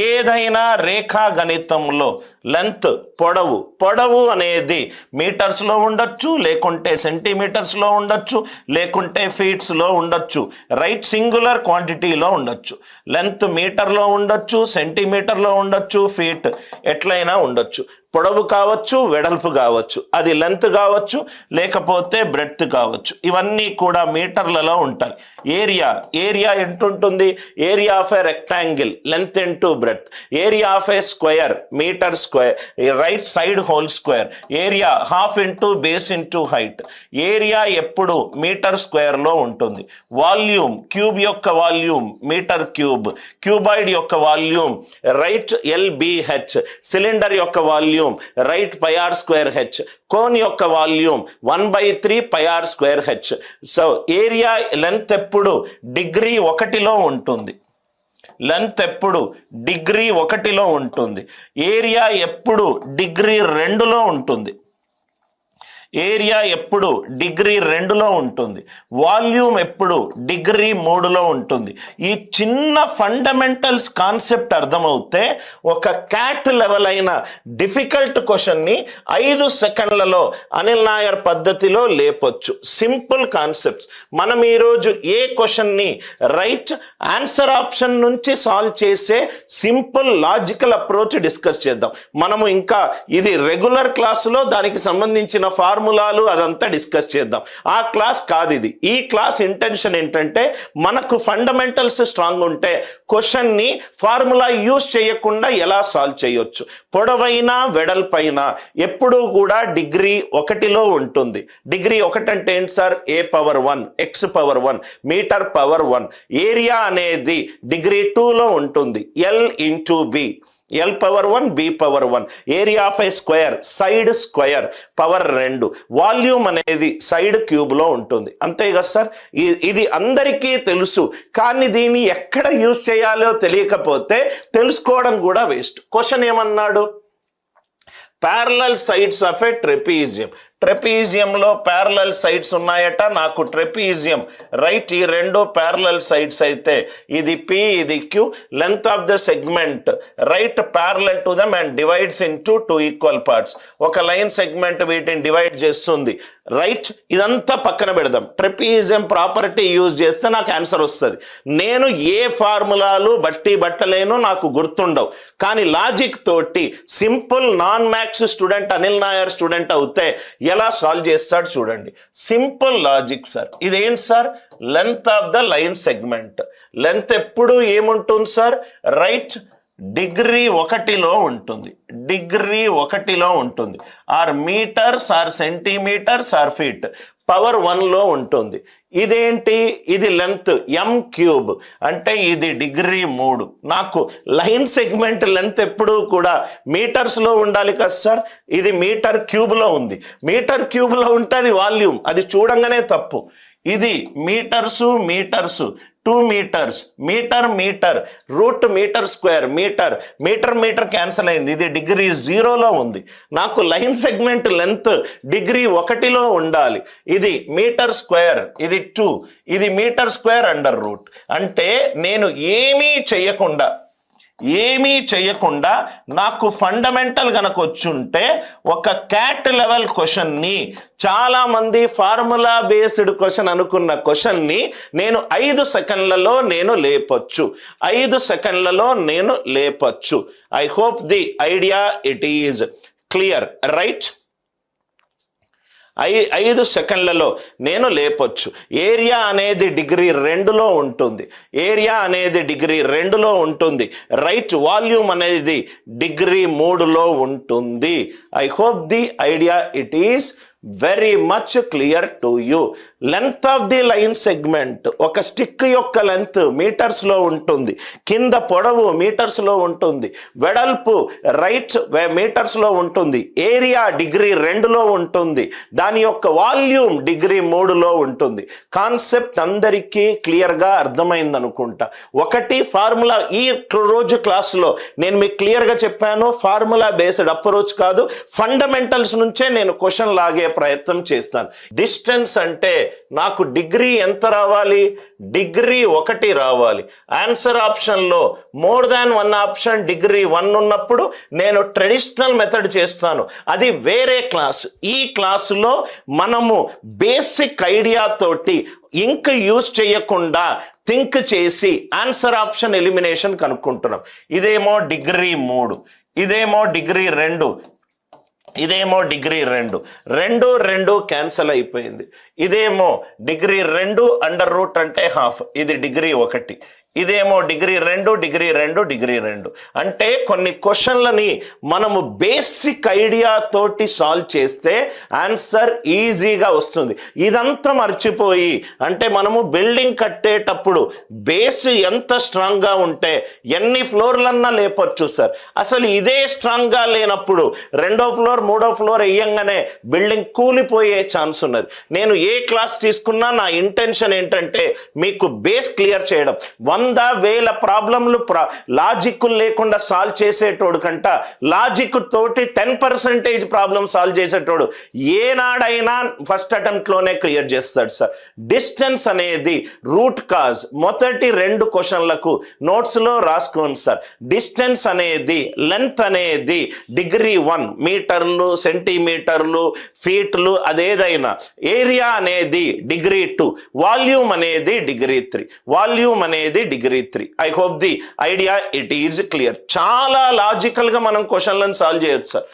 ఏదైనా రేఖా గణితంలో లెంత్ పొడవు అనేది మీటర్స్లో ఉండొచ్చు, లేకుంటే సెంటీమీటర్స్లో ఉండొచ్చు, లేకుంటే ఫీట్స్లో ఉండొచ్చు, రైట్? సింగులర్ క్వాంటిటీలో ఉండొచ్చు. లెంత్ మీటర్లో ఉండొచ్చు, సెంటీమీటర్లో ఉండొచ్చు, ఫీట్ ఎట్లయినా ఉండొచ్చు. పొడవు కావచ్చు, వెడల్పు కావచ్చు, అది లెంత్ కావచ్చు, లేకపోతే బ్రెడ్త్ కావచ్చు. ఇవన్నీ కూడా మీటర్లలో ఉంటాయి. ఏరియా ఎంతుంటుంది? Area of a rectangle length into breadth. Area of a square metre square, right side whole square. Area half into base into height. Area ఎప్పుడు మీటర్ స్క్వేర్లో ఉంటుంది. వాల్యూమ్, క్యూబ్ యొక్క వాల్యూమ్ మీటర్ క్యూబ్. క్యూబాయిడ్ యొక్క volume right LBH. Cylinder యొక్క volume right πr²h. Cone యొక్క volume 1/3 πr²h. So area length ఎప్పుడు degree 1లో ఉంటుంది. లెంత్ ఎప్పుడు డిగ్రీ 1లో ఉంటుంది. ఏరియా ఎప్పుడు డిగ్రీ 2లో ఉంటుంది. ఏరియా ఎప్పుడు డిగ్రీ 2లో ఉంటుంది. వాల్యూమ్ ఎప్పుడు డిగ్రీ 3లో ఉంటుంది. ఈ చిన్న ఫండమెంటల్స్ కాన్సెప్ట్ అర్థమవుతే ఒక క్యాట్ లెవెల్ అయిన డిఫికల్ట్ క్వశ్చన్ని 5 సెకండ్లలో అనిల్ నాయర్ పద్ధతిలో లేపొచ్చు. Simple concepts. మనం ఈరోజు ఏ క్వశ్చన్ని రైట్ ఆన్సర్ ఆప్షన్ నుంచి సాల్వ్ చేసే సింపుల్ లాజికల్ అప్రోచ్ డిస్కస్ చేద్దాం. మనము ఇంకా ఇది రెగ్యులర్ క్లాసులో దానికి సంబంధించిన ఫార్ములాలు అదంతా డిస్కస్ చేద్దాం. ఆ క్లాస్ కాదు ఇది. ఈ క్లాస్ ఇంటెన్షన్ ఏంటంటే మనకు ఫండమెంటల్స్ స్ట్రాంగ్ ఉంటే క్వశ్చన్ని ఫార్ములా యూజ్ చేయకుండా ఎలా సాల్వ్ చేయొచ్చు. పొడవైన వెడల్పైన ఎప్పుడూ కూడా డిగ్రీ 1లో ఉంటుంది. డిగ్రీ 1 అంటే ఏంటి sir? A⁴1 x⁴1 metre power 1. Area అనేది డిగ్రీ 2లో ఉంటుంది. L⁴B. L⁴1 B⁴1. Area of a square side square power 2. Volume అనేది సైడ్ క్యూబ్లో ఉంటుంది. అంతే కదా సార్? ఇది అందరికీ తెలుసు. కానీ దీన్ని ఎక్కడ యూజ్ చేయాలో తెలియకపోతే తెలుసుకోవడం కూడా వేస్ట్. క్వశ్చన్ ఏమన్నాడు? Parallel sides of a trapezium. ట్రెపీజియంలో ప్యారలల్ సైడ్స్ ఉన్నాయట. నాకు ట్రెపీజియం రైట్ ఈ 2 ప్యారలల్ సైడ్స్ అయితే ఇది P, ఇది Q. Length of the segment right parallel to them and divides into 2 equal parts. ఒక లైన్ సెగ్మెంట్ వీటిని డివైడ్ చేస్తుంది. రైట్ ఇదంతా పక్కన పెడదాం. ట్రెపీజియం ప్రాపర్టీ యూజ్ చేస్తే నాకు ఆన్సర్ వస్తుంది. నేను ఏ ఫార్ములాలు బట్టలేను, నాకు గుర్తుండవు. కానీ లాజిక్ తోటి simple non maths student Anil Nair student అవుతే ఎలా సాల్వ్ చేస్తాడు చూడండి. Simple logic sir. ఇదేంటి sir? Length of the line segment. Length ఎప్పుడు ఏముంటుంది సార్? రైట్ డిగ్రీ 1లో ఉంటుంది. డిగ్రీ 1లో ఉంటుంది. Or metres or centimetres or feet power 1లో ఉంటుంది. ఇదేంటి? ఇది లెంత్ m³ అంటే ఇది డిగ్రీ 3. నాకు లైన్ సెగ్మెంట్ లెంత్ ఎప్పుడు కూడా మీటర్స్లో ఉండాలి కదా సార్? ఇది మీటర్ క్యూబ్లో ఉంది. మీటర్ క్యూబ్లో ఉంటే అది వాల్యూమ్, అది చూడంగానే తప్పు. ఇది metres 2 metres, metre root metre square metre cancel అయింది. ఇది డిగ్రీ 0లో ఉంది. నాకు లైన్ సెగ్మెంట్ లెంత్ డిగ్రీ 1లో ఉండాలి. ఇది మీటర్ స్క్వేర్, ఇది 2, ఇది మీటర్ స్క్వేర్ అండర్ రూట్. అంటే నేను ఏమీ చేయకుండా నాకు ఫండమెంటల్ గనక వచ్చుంటే ఒక క్యాట్ లెవెల్ క్వశ్చన్ని, చాలా మంది ఫార్ములా బేస్డ్ క్వశ్చన్ అనుకున్న క్వశ్చన్ని నేను 5 సెకండ్లలో నేను లేపొచ్చు. 5 సెకండ్లలో నేను లేపొచ్చు. I hope the idea it is clear right? 5 సెకండ్లలో నేను లేపొచ్చు. ఏరియా అనేది డిగ్రీ 2లో ఉంటుంది. ఏరియా అనేది డిగ్రీ 2లో ఉంటుంది. రైట్ వాల్యూమ్ అనేది డిగ్రీ 3లో ఉంటుంది. I hope the idea it is very much clear to you. Length of the line segment, ఒక స్టిక్ యొక్క లెంత్ మీటర్స్లో ఉంటుంది. కింద పొడవు మీటర్స్లో ఉంటుంది. వెడల్పు రైట్ మీటర్స్లో ఉంటుంది. ఏరియా డిగ్రీ 2లో ఉంటుంది. దాని యొక్క వాల్యూమ్ డిగ్రీ 3లో ఉంటుంది. కాన్సెప్ట్ అందరికీ క్లియర్గా అర్థమైంది అనుకుంటా. ఒకటి ఫార్ములా, ఈ రోజు క్లాసులో నేను మీకు క్లియర్గా చెప్పాను, ఫార్ములా బేస్డ్ అప్రోచ్ కాదు, ఫండమెంటల్స్ నుంచే నేను క్వశ్చన్ లాగే ప్రయత్నం చేస్తాను. డిస్టెన్స్ అంటే నాకు డిగ్రీ ఎంత రావాలి? డిగ్రీ 1 రావాలి. ఆన్సర్ ఆప్షన్లో మోర్ దాన్ 1 ఆప్షన్ డిగ్రీ 1 ఉన్నప్పుడు నేను ట్రెడిషనల్ మెథడ్ చేస్తాను. అది వేరే క్లాస్. ఈ క్లాసులో మనము బేసిక్ ఐడియా తోటి ఇంక్ యూజ్ చేయకుండా థింక్ చేసి ఆన్సర్ ఆప్షన్ ఎలిమినేషన్ కనుక్కుంటున్నాం. ఇదేమో డిగ్రీ 3, ఇదేమో డిగ్రీ 2, ఇదేమో డిగ్రీ 2 క్యాన్సల్ అయిపోయింది. ఇదేమో డిగ్రీ 2 అండర్ రూట్ అంటే హాఫ్, ఇది డిగ్రీ 1. ఇదేమో డిగ్రీ 2, డిగ్రీ 2, డిగ్రీ 2. అంటే కొన్ని క్వశ్చన్లని మనము బేసిక్ ఐడియా తోటి సాల్వ్ చేస్తే ఆన్సర్ ఈజీగా వస్తుంది. ఇదంతా మర్చిపోయి అంటే మనము బిల్డింగ్ కట్టేటప్పుడు బేస్ ఎంత స్ట్రాంగ్గా ఉంటే ఎన్ని ఫ్లోర్లన్నా లేపొచ్చు సార్. అసలు ఇదే స్ట్రాంగ్గా లేనప్పుడు 2వ ఫ్లోర్ 3వ ఫ్లోర్ వేయంగానే బిల్డింగ్ కూలిపోయే ఛాన్స్ ఉన్నది. నేను ఏ క్లాస్ తీసుకున్నా నా ఇంటెన్షన్ ఏంటంటే మీకు బేస్ క్లియర్ చేయడం. 100,000 ప్రాబ్లంలు లాజిక్ లేకుండా సాల్వ్ చేసేటోడు కంట లాజిక్ తోటి 10% ప్రాబ్లం సాల్వ్ చేసేటోడు ఏనాడైనా ఫస్ట్ అటెంప్ట్ లోనే క్లియర్ చేస్తాడు సార్. డిస్టెన్స్ అనేది రూట్ కాజ్. మొదటి 2 క్వశ్చన్లకు నోట్స్ లో రాసుకోండి సార్. డిస్టెన్స్ అనేది లెంత్ అనేది డిగ్రీ 1 మీటర్లు, సెంటీమీటర్లు, ఫీట్లు, అదేదైనా. ఏరియా అనేది డిగ్రీ 2, వాల్యూమ్ అనేది డిగ్రీ 3, వాల్యూమ్ అనేది degree 3. I hope the idea it is clear. చాలా లాజికల్ గా మనం క్వశ్చన్లను సాల్వ్ చేయొచ్చు సార్.